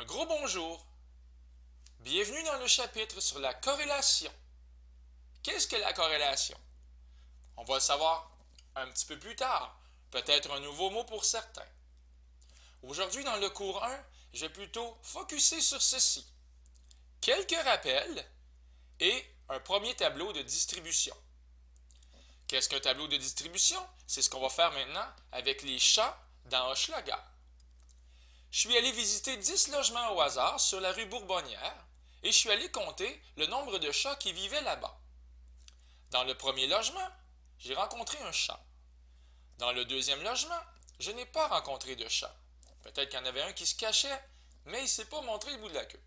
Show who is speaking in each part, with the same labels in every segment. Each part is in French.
Speaker 1: Un gros bonjour. Bienvenue dans le chapitre sur la corrélation. Qu'est-ce que la corrélation? On va le savoir un petit peu plus tard, peut-être un nouveau mot pour certains. Aujourd'hui, dans le cours 1, je vais plutôt focuser sur ceci. Quelques rappels et un premier tableau de distribution. Qu'est-ce qu'un tableau de distribution? C'est ce qu'on va faire maintenant avec les chats dans Hochelaga. Je suis allé visiter 10 logements au hasard sur la rue Bourbonnière et je suis allé compter le nombre de chats qui vivaient là-bas. Dans le premier logement, j'ai rencontré un chat. Dans le deuxième logement, je n'ai pas rencontré de chat. Peut-être qu'il y en avait un qui se cachait, mais il ne s'est pas montré le bout de la queue.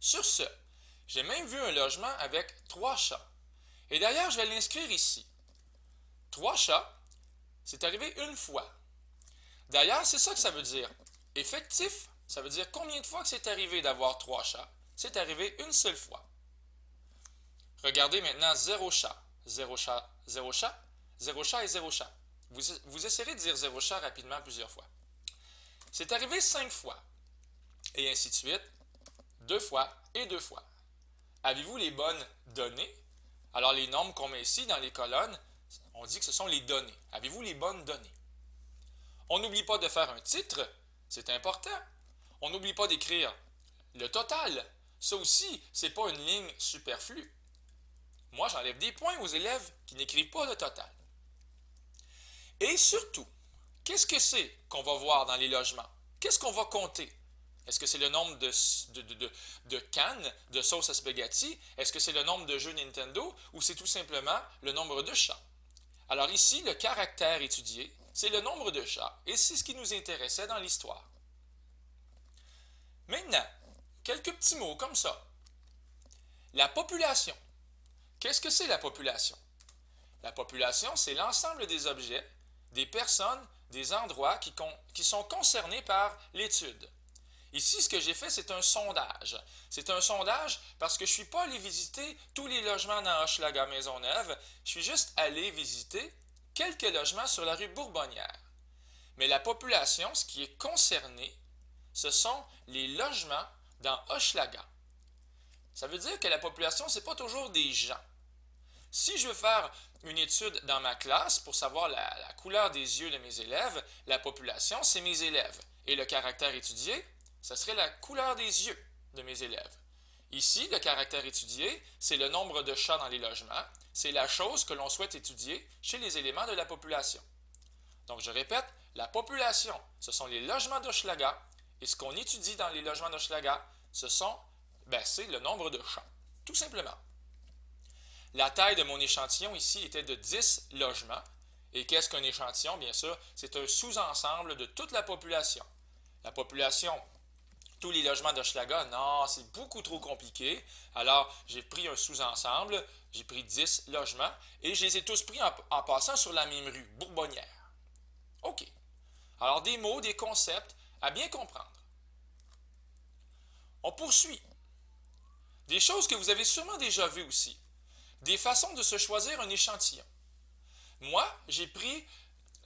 Speaker 1: Sur ce, j'ai même vu un logement avec 3 chats. Et d'ailleurs, je vais l'inscrire ici. 3 chats, c'est arrivé une fois. D'ailleurs, c'est ça que ça veut dire. Effectif, ça veut dire combien de fois que c'est arrivé d'avoir 3 chats. C'est arrivé une seule fois. Regardez maintenant 0 chat. 0 chat, 0 chat, 0 chat et 0 chat. Vous essayerez de dire 0 chat rapidement plusieurs fois. C'est arrivé 5 fois. Et ainsi de suite. 2 fois et 2 fois. Avez-vous les bonnes données? Alors les nombres qu'on met ici dans les colonnes, on dit que ce sont les données. Avez-vous les bonnes données? On n'oublie pas de faire un titre, c'est important. On n'oublie pas d'écrire le total. Ça aussi, c'est pas une ligne superflue. Moi, j'enlève des points aux élèves qui n'écrivent pas le total. Et surtout, qu'est-ce que c'est qu'on va voir dans les logements? Qu'est-ce qu'on va compter? Est-ce que c'est le nombre de cannes de sauce à spaghetti? Est-ce que c'est le nombre de jeux Nintendo? Ou c'est tout simplement le nombre de chats? Alors ici, le caractère étudié, c'est le nombre de chats, et c'est ce qui nous intéressait dans l'histoire. Maintenant, quelques petits mots comme ça. La population. Qu'est-ce que c'est la population? La population, c'est l'ensemble des objets, des personnes, des endroits qui sont concernés par l'étude. Ici, ce que j'ai fait, c'est un sondage. C'est un sondage parce que je ne suis pas allé visiter tous les logements dans Hochelaga Maisonneuve. Je suis juste allé visiter quelques logements sur la rue Bourbonnière. Mais la population, ce qui est concerné, ce sont les logements dans Hochelaga. Ça veut dire que la population, ce n'est pas toujours des gens. Si je veux faire une étude dans ma classe pour savoir la couleur des yeux de mes élèves, la population, c'est mes élèves. Et le caractère étudié, ce serait la couleur des yeux de mes élèves. Ici, le caractère étudié, c'est le nombre de chats dans les logements. C'est la chose que l'on souhaite étudier chez les éléments de la population. Donc, je répète, la population, ce sont les logements d'Hochelaga. Et ce qu'on étudie dans les logements d'Hochelaga, c'est le nombre de chats. Tout simplement. La taille de mon échantillon ici était de 10 logements. Et qu'est-ce qu'un échantillon? Bien sûr, c'est un sous-ensemble de toute la population. La population, tous les logements d'Hochelaga, non, c'est beaucoup trop compliqué. Alors, j'ai pris un sous-ensemble, j'ai pris 10 logements, et je les ai tous pris en passant sur la même rue, Bourbonnière. OK. Alors, des mots, des concepts à bien comprendre. On poursuit. Des choses que vous avez sûrement déjà vues aussi. Des façons de se choisir un échantillon. Moi, j'ai pris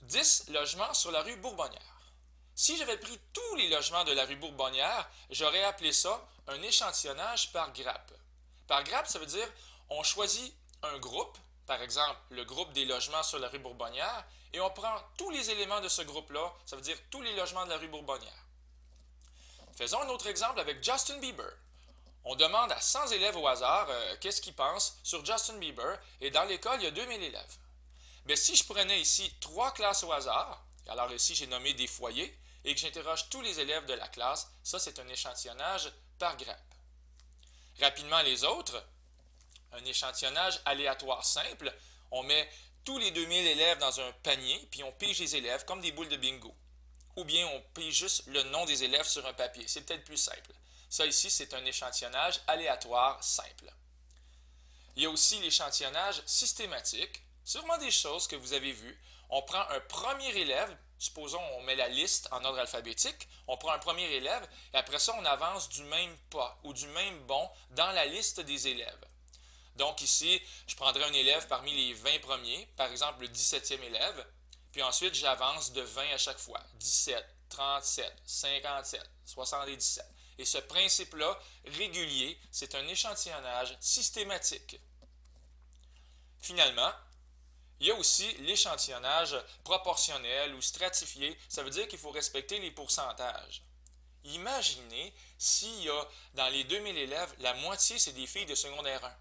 Speaker 1: 10 logements sur la rue Bourbonnière. Si j'avais pris tous les logements de la rue Bourbonnière, j'aurais appelé ça un échantillonnage par grappe. Par grappe, ça veut dire on choisit un groupe, par exemple le groupe des logements sur la rue Bourbonnière, et on prend tous les éléments de ce groupe-là, ça veut dire tous les logements de la rue Bourbonnière. Faisons un autre exemple avec Justin Bieber. On demande à 100 élèves au hasard qu'est-ce qu'ils pensent sur Justin Bieber, et dans l'école, il y a 2000 élèves. Mais si je prenais ici 3 classes au hasard, alors ici j'ai nommé des foyers, et que j'interroge tous les élèves de la classe, ça c'est un échantillonnage par grappe. Rapidement les autres, un échantillonnage aléatoire simple, on met tous les 2000 élèves dans un panier, puis on pige les élèves comme des boules de bingo. Ou bien on pige juste le nom des élèves sur un papier, c'est peut-être plus simple. Ça ici, c'est un échantillonnage aléatoire simple. Il y a aussi l'échantillonnage systématique, sûrement des choses que vous avez vues. On prend un premier élève, supposons on met la liste en ordre alphabétique, on prend un premier élève et après ça on avance du même pas ou du même bond dans la liste des élèves. Donc ici, je prendrai un élève parmi les 20 premiers, par exemple le 17e élève, puis ensuite j'avance de 20 à chaque fois. 17, 37, 57, 77. Et ce principe-là, régulier, c'est un échantillonnage systématique. Finalement, il y a aussi l'échantillonnage proportionnel ou stratifié. Ça veut dire qu'il faut respecter les pourcentages. Imaginez s'il y a dans les 2000 élèves, la moitié c'est des filles de secondaire 1.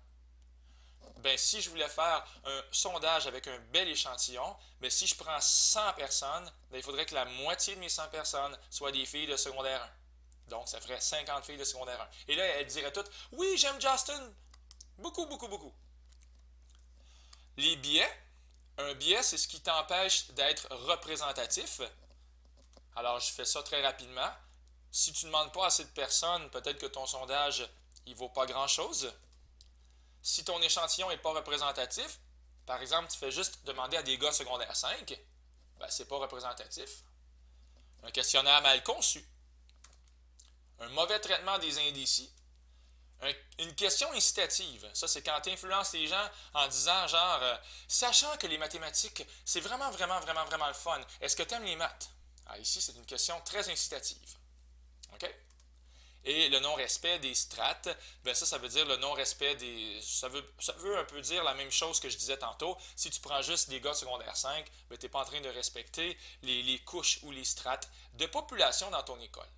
Speaker 1: Ben, si je voulais faire un sondage avec un bel échantillon, ben, si je prends 100 personnes, ben, il faudrait que la moitié de mes 100 personnes soient des filles de secondaire 1. Donc, ça ferait 50 filles de secondaire 1. Et là, elles diraient toutes, oui, j'aime Justin. Beaucoup, beaucoup, beaucoup. Les biais. Un biais, c'est ce qui t'empêche d'être représentatif. Alors, je fais ça très rapidement. Si tu ne demandes pas assez de personnes, peut-être que ton sondage, il ne vaut pas grand-chose. Si ton échantillon n'est pas représentatif, par exemple, tu fais juste demander à des gars secondaire 5, ben, c'est pas représentatif. Un questionnaire mal conçu. Un mauvais traitement des indécis. Une question incitative. Ça, c'est quand tu influences les gens en disant genre, sachant que les mathématiques, c'est vraiment, vraiment, vraiment, vraiment le fun. Est-ce que tu aimes les maths? Ah, ici, c'est une question très incitative. OK? Et le non-respect des strates, ben ça veut dire le non-respect des... Ça veut un peu dire la même chose que je disais tantôt. Si tu prends juste des gars de secondaire 5, ben tu n'es pas en train de respecter les couches ou les strates de population dans ton école.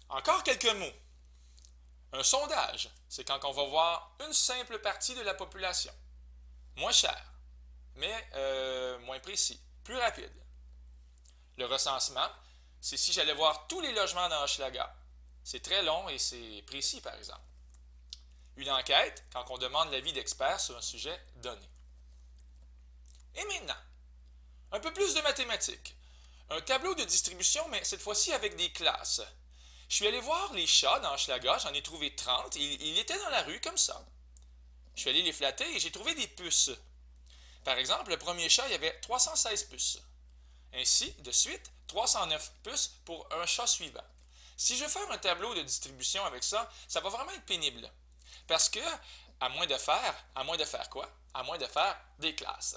Speaker 1: Encore quelques mots. Un sondage, c'est quand on va voir une simple partie de la population. Moins cher, mais moins précis, plus rapide. Le recensement, c'est si j'allais voir tous les logements dans Hochelaga. C'est très long et c'est précis, par exemple. Une enquête, quand on demande l'avis d'experts sur un sujet donné. Et maintenant, un peu plus de mathématiques. Un tableau de distribution, mais cette fois-ci avec des classes. Je suis allé voir les chats dans Hochelaga, j'en ai trouvé 30, ils étaient dans la rue comme ça. Je suis allé les flatter et j'ai trouvé des puces. Par exemple, le premier chat, il y avait 316 puces. Ainsi, de suite, 309 puces pour un chat suivant. Si je veux faire un tableau de distribution avec ça, ça va vraiment être pénible. Parce que, à moins de faire quoi? À moins de faire des classes.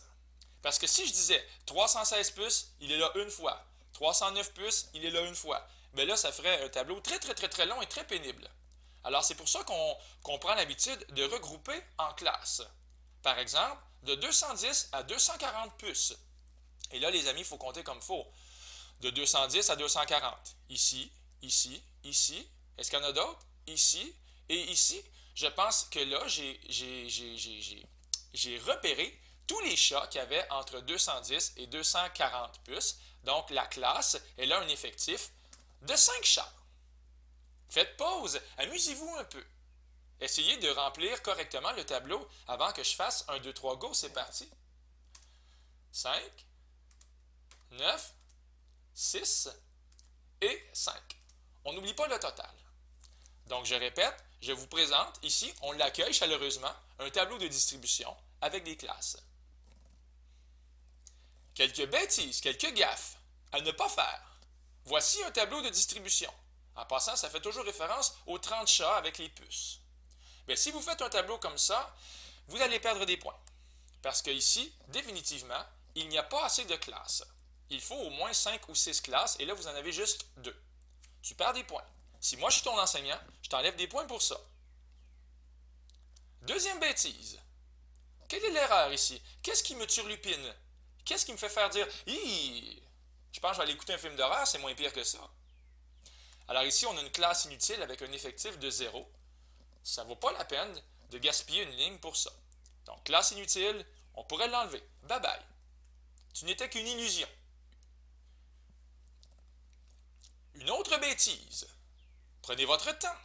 Speaker 1: Parce que si je disais 316 puces, il est là une fois. 309 puces, il est là une fois. Bien là, ça ferait un tableau très, très, très, très long et très pénible. Alors, c'est pour ça qu'on prend l'habitude de regrouper en classes. Par exemple, de 210 à 240 puces. Et là, les amis, il faut compter comme il faut. De 210 à 240. Ici, ici, ici. Est-ce qu'il y en a d'autres? Ici et ici. Je pense que là, j'ai repéré tous les chats qui avaient entre 210 et 240 puces. Donc, la classe, elle a un effectif de 5 chats. Faites pause, amusez-vous un peu. Essayez de remplir correctement le tableau avant que je fasse 1, 2, 3, go, c'est parti. 5, 9, 6 et 5. On n'oublie pas le total. Donc, je répète, je vous présente ici, on l'accueille chaleureusement, un tableau de distribution avec des classes. Quelques bêtises, quelques gaffes à ne pas faire. Voici un tableau de distribution. En passant, ça fait toujours référence aux 30 chats avec les puces. Bien, si vous faites un tableau comme ça, vous allez perdre des points. Parce qu'ici, définitivement, il n'y a pas assez de classes. Il faut au moins 5 ou 6 classes, et là, vous en avez juste 2. Tu perds des points. Si moi, je suis ton enseignant, je t'enlève des points pour ça. Deuxième bêtise. Quelle est l'erreur ici? Qu'est-ce qui me turlupine? Qu'est-ce qui me fait faire dire « Hi! Je pense que je vais aller écouter un film d'horreur, c'est moins pire que ça. » Alors ici, on a une classe inutile avec un effectif de 0. Ça ne vaut pas la peine de gaspiller une ligne pour ça. Donc, classe inutile, on pourrait l'enlever. Bye bye. Tu n'étais qu'une illusion. Une autre bêtise. Prenez votre temps.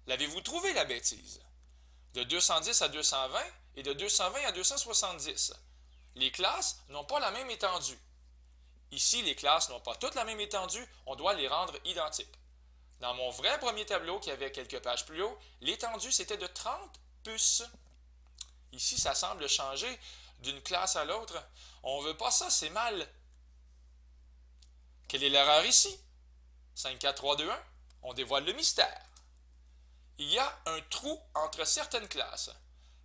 Speaker 1: L'avez-vous trouvé, la bêtise? De 210 à 220 et de 220 à 270. Les classes n'ont pas la même étendue. Ici, les classes n'ont pas toutes la même étendue, on doit les rendre identiques. Dans mon vrai premier tableau qui avait quelques pages plus haut, l'étendue c'était de 30 puces. Ici, ça semble changer d'une classe à l'autre. On ne veut pas ça, c'est mal. Quelle est l'erreur ici? 5, 4, 3, 2, 1. On dévoile le mystère. Il y a un trou entre certaines classes,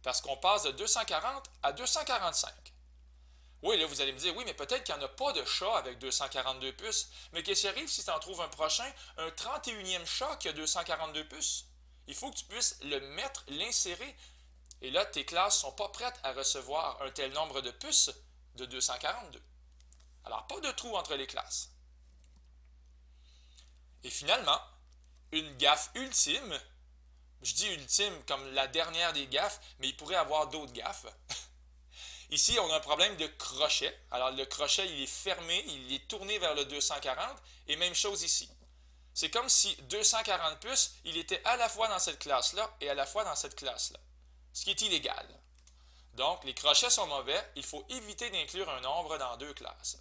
Speaker 1: parce qu'on passe de 240 à 245. Oui, là, vous allez me dire, oui, mais peut-être qu'il n'y en a pas de chat avec 242 puces. Mais qu'est-ce qui arrive si tu en trouves un prochain, un 31e chat qui a 242 puces? Il faut que tu puisses le mettre, l'insérer. Et là, tes classes ne sont pas prêtes à recevoir un tel nombre de puces de 242. Alors, pas de trou entre les classes. Et finalement, une gaffe ultime, je dis ultime comme la dernière des gaffes, mais il pourrait y avoir d'autres gaffes. Ici, on a un problème de crochet. Alors, le crochet, il est fermé, il est tourné vers le 240, et même chose ici. C'est comme si 240 puces, il était à la fois dans cette classe-là et à la fois dans cette classe-là, ce qui est illégal. Donc, les crochets sont mauvais, il faut éviter d'inclure un nombre dans deux classes.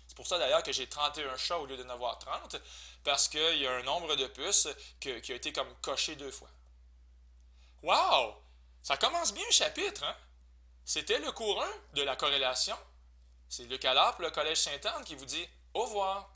Speaker 1: C'est pour ça d'ailleurs que j'ai 31 chats au lieu d'en avoir 30, parce qu'il y a un nombre de puces qui a été comme coché deux fois. Wow! Ça commence bien le chapitre, hein? C'était le cours 1 de la corrélation. C'est Luc Allard pour le Collège Sainte-Anne qui vous dit au revoir.